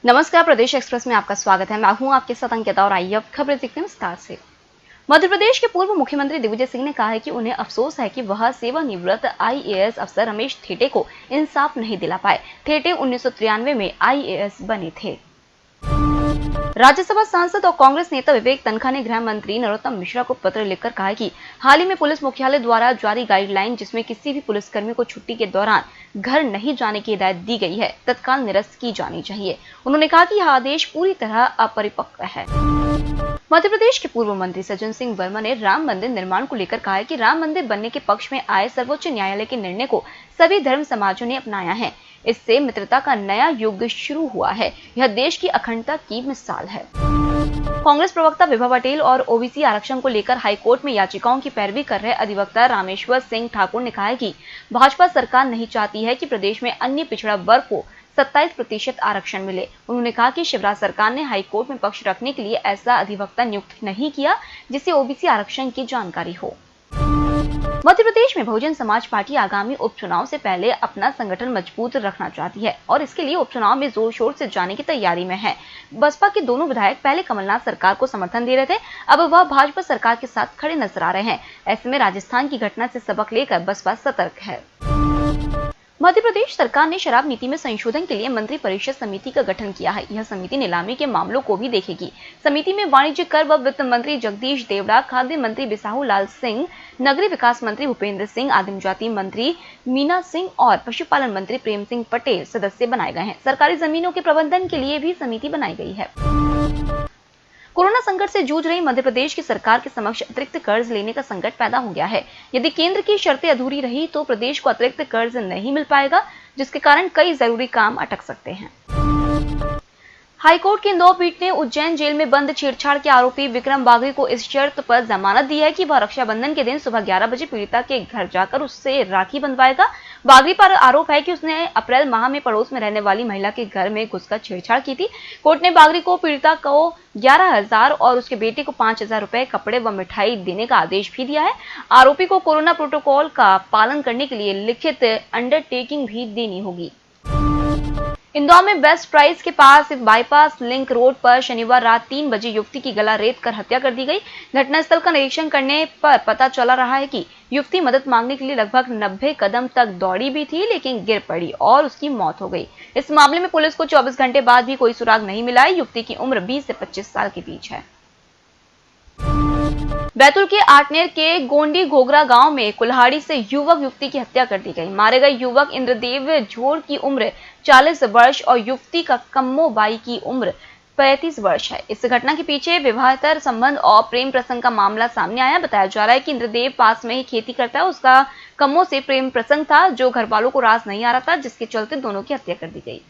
नमस्कार, प्रदेश एक्सप्रेस में आपका स्वागत है। मैं हूं आपके साथ अंकिता और आइए अब खबरें देखते हैं विस्तार से। मध्य प्रदेश के पूर्व मुख्यमंत्री दिग्विजय सिंह ने कहा है कि उन्हें अफसोस है कि वह सेवानिवृत्त आईएएस अफसर रमेश थेटे को इंसाफ नहीं दिला पाए। थेटे 1993 में आईएएस बने थे। राज्यसभा सांसद और कांग्रेस नेता विवेक तनखा ने गृह मंत्री नरोत्तम मिश्रा को पत्र लिखकर कहा है कि हाल ही में पुलिस मुख्यालय द्वारा जारी गाइडलाइन, जिसमें किसी भी पुलिसकर्मी को छुट्टी के दौरान घर नहीं जाने की हिदायत दी गई है, तत्काल निरस्त की जानी चाहिए। उन्होंने कहा कि यह आदेश पूरी तरह अपरिपक्व है। मध्य प्रदेश के पूर्व मंत्री सज्जन सिंह वर्मा ने राम मंदिर निर्माण को लेकर कहा है कि राम मंदिर बनने के पक्ष में आए सर्वोच्च न्यायालय के निर्णय को सभी धर्म समाजों ने अपनाया है। इससे मित्रता का नया युग शुरू हुआ है। यह देश की अखंडता की मिसाल है। कांग्रेस प्रवक्ता विभा पटेल और ओबीसी आरक्षण को लेकर हाईकोर्ट में याचिकाओं की पैरवी कर रहे अधिवक्ता रामेश्वर सिंह ठाकुर ने कहा है कि भाजपा सरकार नहीं चाहती है कि प्रदेश में अन्य पिछड़ा वर्ग को 27% आरक्षण मिले। उन्होंने कहा कि शिवराज सरकार ने हाईकोर्ट में पक्ष रखने के लिए ऐसा अधिवक्ता नियुक्त नहीं किया जिसे ओबीसी आरक्षण की जानकारी हो। मध्य प्रदेश में बहुजन समाज पार्टी आगामी उपचुनाव से पहले अपना संगठन मजबूत रखना चाहती है और इसके लिए उपचुनाव में जोर शोर से जाने की तैयारी में है। बसपा के दोनों विधायक पहले कमलनाथ सरकार को समर्थन दे रहे थे, अब वह भाजपा सरकार के साथ खड़े नजर आ रहे हैं। ऐसे में राजस्थान की घटना से सबक लेकर बसपा सतर्क है। मध्य प्रदेश सरकार ने शराब नीति में संशोधन के लिए मंत्री परिषद समिति का गठन किया है। यह समिति नीलामी के मामलों को भी देखेगी। समिति में वाणिज्य कर व वित्त मंत्री जगदीश देवड़ा, खाद्य मंत्री बिसाहू लाल सिंह, नगरीय विकास मंत्री भूपेंद्र सिंह, आदिम जाति मंत्री मीना सिंह और पशुपालन मंत्री प्रेम सिंह पटेल सदस्य बनाए गए हैं। सरकारी जमीनों के प्रबंधन के लिए भी समिति बनाई गई है। कोरोना संकट से जूझ रही मध्य प्रदेश की सरकार के समक्ष अतिरिक्त कर्ज लेने का संकट पैदा हो गया है। यदि केंद्र की शर्तें अधूरी रही तो प्रदेश को अतिरिक्त कर्ज नहीं मिल पाएगा, जिसके कारण कई जरूरी काम अटक सकते हैं। हाईकोर्ट की इंदौर पीठ ने उज्जैन जेल में बंद छेड़छाड़ के आरोपी विक्रम बाघरी को इस शर्त पर जमानत दी है कि वह रक्षाबंधन के दिन सुबह 11 बजे पीड़िता के घर जाकर उससे राखी बंधवाएगा। बाघरी पर आरोप है कि उसने अप्रैल माह में पड़ोस में रहने वाली महिला के घर में घुसकर छेड़छाड़ की थी। कोर्ट ने बाघरी को पीड़िता को 11,000 और उसके बेटे को 5,000 रुपए, कपड़े व मिठाई देने का आदेश भी दिया है। आरोपी को कोरोना प्रोटोकॉल का पालन करने के लिए लिखित अंडरटेकिंग भी देनी होगी। इंदौर में बेस्ट प्राइस के पास बाईपास लिंक रोड पर शनिवार रात 3 बजे युवती की गला रेत कर हत्या कर दी गई। घटनास्थल का निरीक्षण करने पर पता चला रहा है कि युवती मदद मांगने के लिए लगभग 90 कदम तक दौड़ी भी थी, लेकिन गिर पड़ी और उसकी मौत हो गई। इस मामले में पुलिस को 24 घंटे बाद भी कोई सुराग नहीं मिला है। युवती की उम्र 20 से 25 साल के बीच है। बैतूल के आटनेर के गोंडी घोगरा गांव में कुल्हाड़ी से युवक युवती की हत्या कर दी गई। मारे गए युवक इंद्रदेव झोर की उम्र 40 वर्ष और युवती का कम्मो बाई की उम्र 35 वर्ष है। इस घटना के पीछे विवाहेतर संबंध और प्रेम प्रसंग का मामला सामने आया। बताया जा रहा है कि इंद्रदेव पास में ही खेती करता है। उसका कम्मो से प्रेम प्रसंग था, जो घर वालों को रास नहीं आ रहा था, जिसके चलते दोनों की हत्या कर दी गई।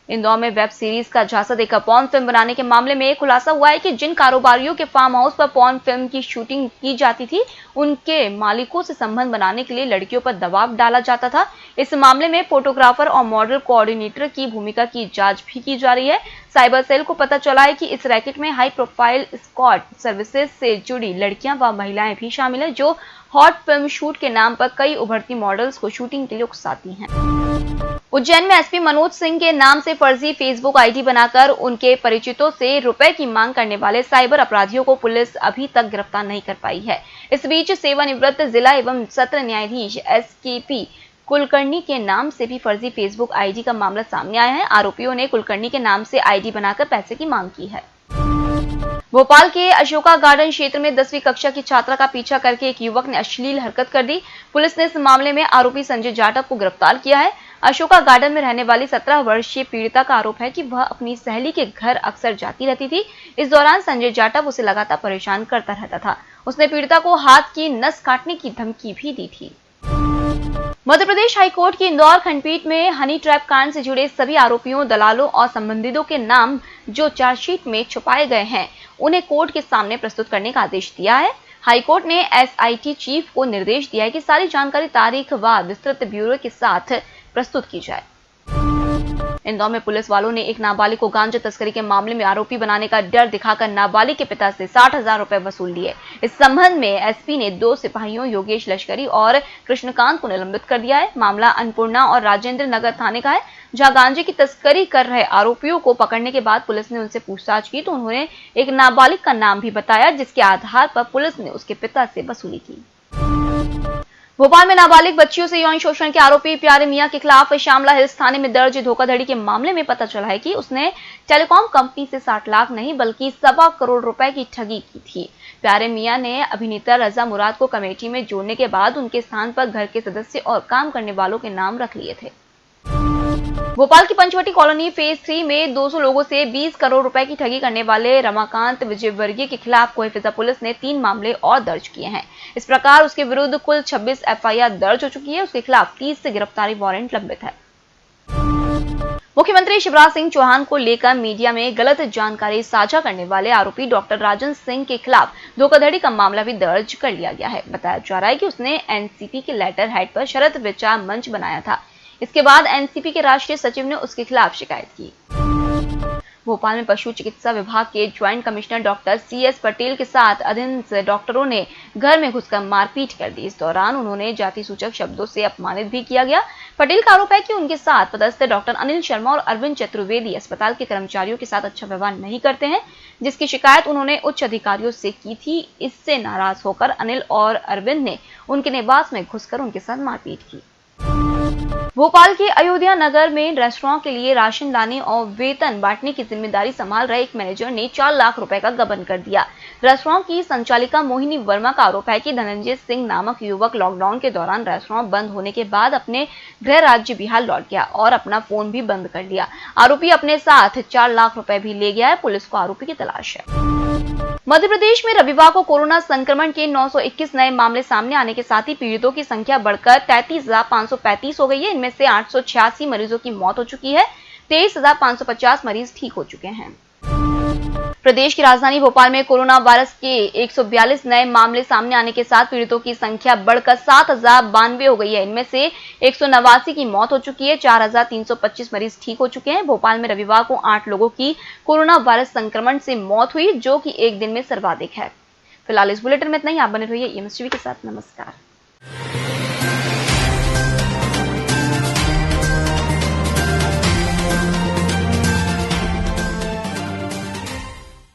इंदौर में वेब सीरीज का झांसा देकर पॉर्न फिल्म बनाने के मामले में खुलासा हुआ है कि जिन कारोबारियों के फार्म हाउस पर पॉर्न फिल्म की शूटिंग की जाती थी, उनके मालिकों से संबंध बनाने के लिए लड़कियों पर दबाव डाला जाता था। इस मामले में फोटोग्राफर और मॉडल कोऑर्डिनेटर की भूमिका की जांच भी की जा रही है। साइबर सेल को पता चला है कि इस रैकेट में हाई प्रोफाइल स्कॉट सर्विसेज से जुड़ी लड़कियां व महिलाएं भी शामिल है, जो हॉट फिल्म शूट के नाम पर कई उभरती मॉडल्स को शूटिंग के लिए उकसाती हैं। उज्जैन में एसपी मनोज सिंह के नाम से फर्जी फेसबुक आईडी बनाकर उनके परिचितों से रुपए की मांग करने वाले साइबर अपराधियों को पुलिस अभी तक गिरफ्तार नहीं कर पाई है। इस बीच सेवानिवृत्त जिला एवं सत्र न्यायाधीश एसकेपी कुलकर्णी के नाम से भी फर्जी फेसबुक आईडी का मामला सामने आया है। आरोपियों ने कुलकर्णी के नाम से आईडी बनाकर पैसे की मांग की है। भोपाल के अशोका गार्डन क्षेत्र में 10वीं कक्षा की छात्रा का पीछा करके एक युवक ने अश्लील हरकत कर दी। पुलिस ने इस मामले में आरोपी संजय जाटव को गिरफ्तार किया है। अशोका गार्डन में रहने वाली 17 वर्षीय पीड़िता का आरोप है कि वह अपनी सहेली के घर अक्सर जाती रहती थी। इस दौरान संजय जाटव उसे लगातार परेशान करता रहता था। उसने पीड़िता को हाथ की नस काटने की धमकी भी दी थी। मध्य प्रदेश हाईकोर्ट की इंदौर खंडपीठ में हनी ट्रैप कांड से जुड़े सभी आरोपियों, दलालों और संबंधितों के नाम जो चार्जशीट में छुपाए गए हैं, उन्हें कोर्ट के सामने प्रस्तुत करने का आदेश दिया है। हाईकोर्ट ने एसआईटी चीफ को निर्देश दिया है कि सारी जानकारी तारीख व विस्तृत ब्यूरो के साथ प्रस्तुत की जाए। इंदौर में पुलिस वालों ने एक नाबालिग को गांजा तस्करी के मामले में आरोपी बनाने का डर दिखाकर नाबालिग के पिता से 60,000 रुपए वसूल लिए। इस संबंध में एसपी ने 2 सिपाहियों योगेश लश्करी और कृष्णकांत को निलंबित कर दिया है। मामला अन्नपूर्णा और राजेंद्र नगर थाने का है, जहां गांजे की तस्करी कर रहे आरोपियों को पकड़ने के बाद पुलिस ने उनसे पूछताछ की तो उन्होंने एक नाबालिग का नाम भी बताया, जिसके आधार पर पुलिस ने उसके पिता से वसूली की। भोपाल में नाबालिग बच्चियों से यौन शोषण के आरोपी प्यारे मियां के खिलाफ श्यामला हिल्स थाने में दर्ज धोखाधड़ी के मामले में पता चला है कि उसने टेलीकॉम कंपनी से 60 लाख नहीं बल्कि 1.25 करोड़ रुपए की ठगी की थी। प्यारे मियां ने अभिनेता रजा मुराद को कमेटी में जोड़ने के बाद उनके स्थान पर घर के सदस्य और काम करने वालों के नाम रख लिए थे। भोपाल की पंचवटी कॉलोनी फेज 3 में 200 लोगों से 20 करोड़ रुपए की ठगी करने वाले रमाकांत विजयवर्गीय के खिलाफ कोहेफिजा पुलिस ने 3 मामले और दर्ज किए हैं। इस प्रकार उसके विरुद्ध कुल 26 एफआईआर दर्ज हो चुकी है। उसके खिलाफ 30 से गिरफ्तारी वारंट लंबित है। मुख्यमंत्री शिवराज सिंह चौहान को लेकर मीडिया में गलत जानकारी साझा करने वाले आरोपी डॉक्टर राजन सिंह के खिलाफ धोखाधड़ी का मामला भी दर्ज कर लिया गया है। बताया जा रहा है कि उसने एनसीपी के लेटर हेड पर शरत विचार मंच बनाया था। इसके बाद एनसीपी के राष्ट्रीय सचिव ने उसके खिलाफ शिकायत की। भोपाल में पशु चिकित्सा विभाग के joint commissioner doctor CS Patel के साथ अधीनस्थ डॉक्टरों ने घर में घुसकर मारपीट कर दी। इस दौरान उन्होंने जाति सूचक शब्दों से अपमानित भी किया गया। पटेल का आरोप है कि उनके साथ पदस्थ डॉक्टर अनिल शर्मा और अरविंद चतुर्वेदी अस्पताल के कर्मचारियों के साथ अच्छा व्यवहार नहीं करते हैं, जिसकी शिकायत उन्होंने उच्च अधिकारियों से की थी। इससे नाराज होकर अनिल और अरविंद ने उनके निवास में घुसकर उनके साथ मारपीट की। भोपाल के अयोध्या नगर में रेस्टोरेंट के लिए राशन लाने और वेतन बांटने की जिम्मेदारी संभाल रहे एक मैनेजर ने 4 लाख रुपए का गबन कर दिया। रेस्टोरेंट की संचालिका मोहिनी वर्मा का आरोप है कि धनंजय सिंह नामक युवक लॉकडाउन के दौरान रेस्टोरेंट बंद होने के बाद अपने गृह राज्य बिहार लौट गया और अपना फोन भी बंद कर लिया। आरोपी अपने साथ 4 लाख रुपए भी ले गया है। पुलिस को आरोपी की तलाश है। मध्य प्रदेश में रविवार को कोरोना संक्रमण के 921 नए मामले सामने आने के साथ ही पीड़ितों की संख्या बढ़कर 33,535 हो गई है। इनमें से 886 मरीजों की मौत हो चुकी है। 23,550 मरीज ठीक हो चुके हैं। प्रदेश की राजधानी भोपाल में कोरोना वायरस के 142 नए मामले सामने आने के साथ पीड़ितों की संख्या बढ़कर 7,092 हो गई है। इनमें से 189 की मौत हो चुकी है। 4,325 मरीज ठीक हो चुके हैं। भोपाल में रविवार को 8 लोगों की कोरोना वायरस संक्रमण से मौत हुई, जो कि एक दिन में सर्वाधिक है। फिलहाल इस बुलेटिन में इतना ही। आप बने रहिए EMS टीवी के साथ। नमस्कार।